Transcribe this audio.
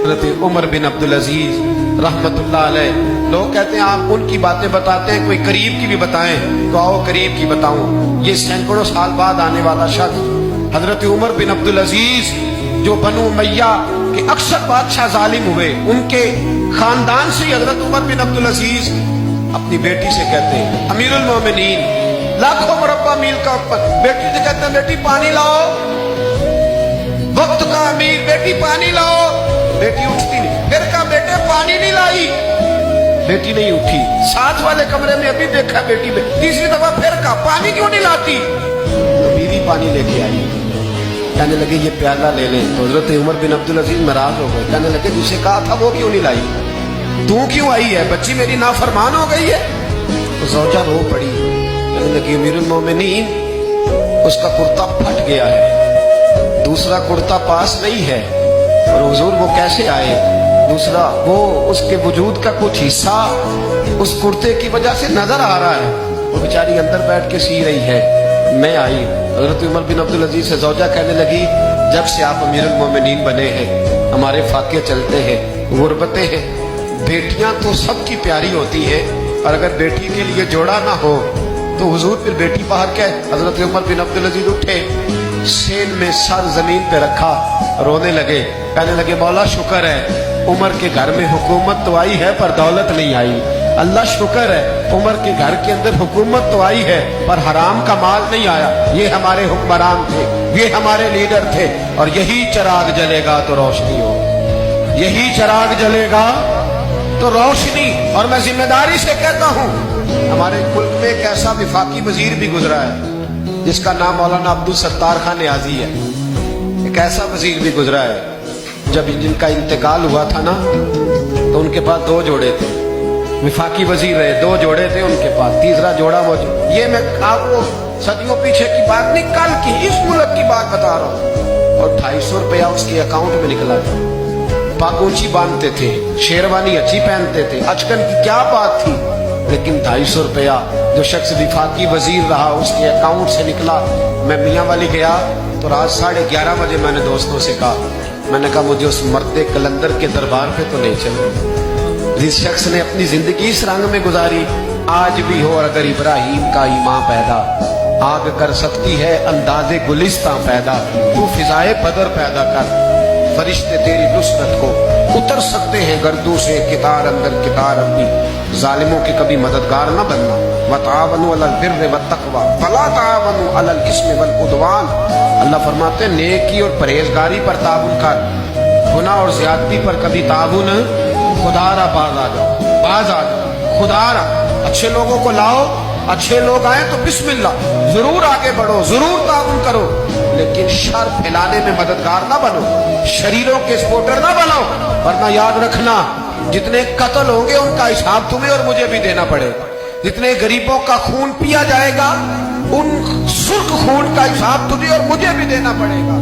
हज़रत उमर बिन अब्दुल अजीज रहमतुल्लाह अलैह। लोग कहते हैं आप उनकी बातें बताते हैं, कोई करीब की भी बताएं, तो आओ करीब की बताऊं। ये सैकड़ों साल बाद आने वाला शख्स हजरत उमर बिन अब्दुल अजीज, जो बनु उमैया के अक्सर बादशाह जालिम हुए, उनके खानदान से हजरत उमर बिन अब्दुल अजीज अपनी बेटी से कहते हैं अमीरुल मोमिनीन, लाखों मुरब्बा मील का बेटी से कहते हैं बेटी पानी लाओ, वक्त का अमीर बेटी पानी लाओ। बेटी उठती नहीं, फिर कहा बेटे पानी नहीं लाई, बेटी नहीं उठी। साथ वाले कमरे में अभी देखा बेटी में, तीसरी दफा फिर कहा पानी क्यों नहीं लाती, तो बीवी पानी लेके आई। कहने लगे ये प्याला ले ले, तो हजरत उमर बिन अब्दुल अजीज नाराज हो गए। कहने लगे जिसे कहा था वो क्यों नहीं लाई, तू क्यों आई है, बच्ची मेरी नाफरमान हो गई है। तो ज़ौजा रो पड़ी, कहने लगी अमीरुल मोमिनीन उसका कुर्ता फट गया है, दूसरा कुर्ता पास नहीं है, और हुजूर वो कैसे आए, दूसरा वो उसके वजूद का कुछ हिस्सा उस कुर्ते की वजह से नजर आ रहा है, वो बेचारी अंदर बैठ के सी रही है, मैं आई। हजरत उमर बिन अब्दुल अजीज से ज़ौजा कहने लगी जब से आप अमीरुल मोमिनीन बने हैं हमारे फाके चलते हैं, गुर्बतें हैं, बेटियां तो सबकी प्यारी होती है, और अगर बेटी के लिए जोड़ा ना हो तो हुजूर फिर बेटी बाहर क्या है। हजरत उमर बिन अब्दुल अजीज उठे, सेन में सर जमीन पे रखा, रोने लगे, कहने लगे मौला शुक्र है उमर के घर में हुकूमत तो आई है पर दौलत नहीं आई, अल्लाह शुक्र है उमर के घर के अंदर हुकूमत तो आई है पर हराम का माल नहीं आया। ये हमारे हुक्मरान थे, ये हमारे लीडर थे, और यही चिराग जलेगा तो रोशनी हो, यही चिराग जलेगा तो रोशनी। और मैं जिम्मेदारी से कहता हूँ हमारे मुल्क में एक ऐसा विफाकी वजीर भी गुजरा है जिसका नाम मौलाना अब्दुल सत्तार खान नियाजी है। एक ऐसा वजीर भी गुजरा है जब जिनका इंतकाल हुआ था ना तो उनके पास दो जोड़े थे, विफाकी वजीर रहे, दो जोड़े थे उनके पास, तीसरा जोड़ा मौजूद। ये मैं आपको सदियों पीछे की बात नहीं, कल की इस मुल्क की बात बता रहा हूँ। और 250 रुपया उसके अकाउंट में निकला था, पागोची बांधते थे, शेरवानी अच्छी पहनते थे, अचकन की क्या बात थी, लेकिन 250 रुपया जो शख्स विफाकी वजीर रहा उसके अकाउंट से निकला। मैं मियाँ वाली गया तो रात 11:30 बजे मैंने दोस्तों से कहा, मैंने कहा मुझे उस मर्दे कलंदर के दरबार पे तो नहीं चले जिस शख्स ने अपनी जिंदगी इस रंग में गुजारी। आज भी हो अगर इब्राहिम का ईमान पैदा, आग कर सकती है अंदाजे गुलिस्तां पैदा, तू फिजाए बदर पैदा कर, फरिश्ते तेरी नुसरत को उतर सकते हैं गर्दों से कितार अंदर कितार अपनी, जालिमों के कभी मददगार न बनना। वतावनु अलल बिर्रि वत्तक़वा वला तावनु अलल इस्मि वल उद्वान। अल्लाह फरमाते हैं नेकी और परहेजगारी पर ताउन कर, गुनाह और ज्यादती पर कभी ताउन। खुदारा बाज आ जाओ, बाज आ जाओ, खुदारा अच्छे लोगों को लाओ, अच्छे लोग आए तो बिस्मिल्लाह, जरूर आगे बढ़ो, जरूर ताउन करो, लेकिन शर फैलाने में मददगार ना बनो, शरीरों के सपोर्टर ना बनो, वरना याद रखना जितने कत्ल होंगे उनका हिसाब तुम्हें और मुझे भी देना पड़ेगा। जितने गरीबों का खून पिया जाएगा उन सुर्ख खून का हिसाब तुझे और मुझे भी देना पड़ेगा।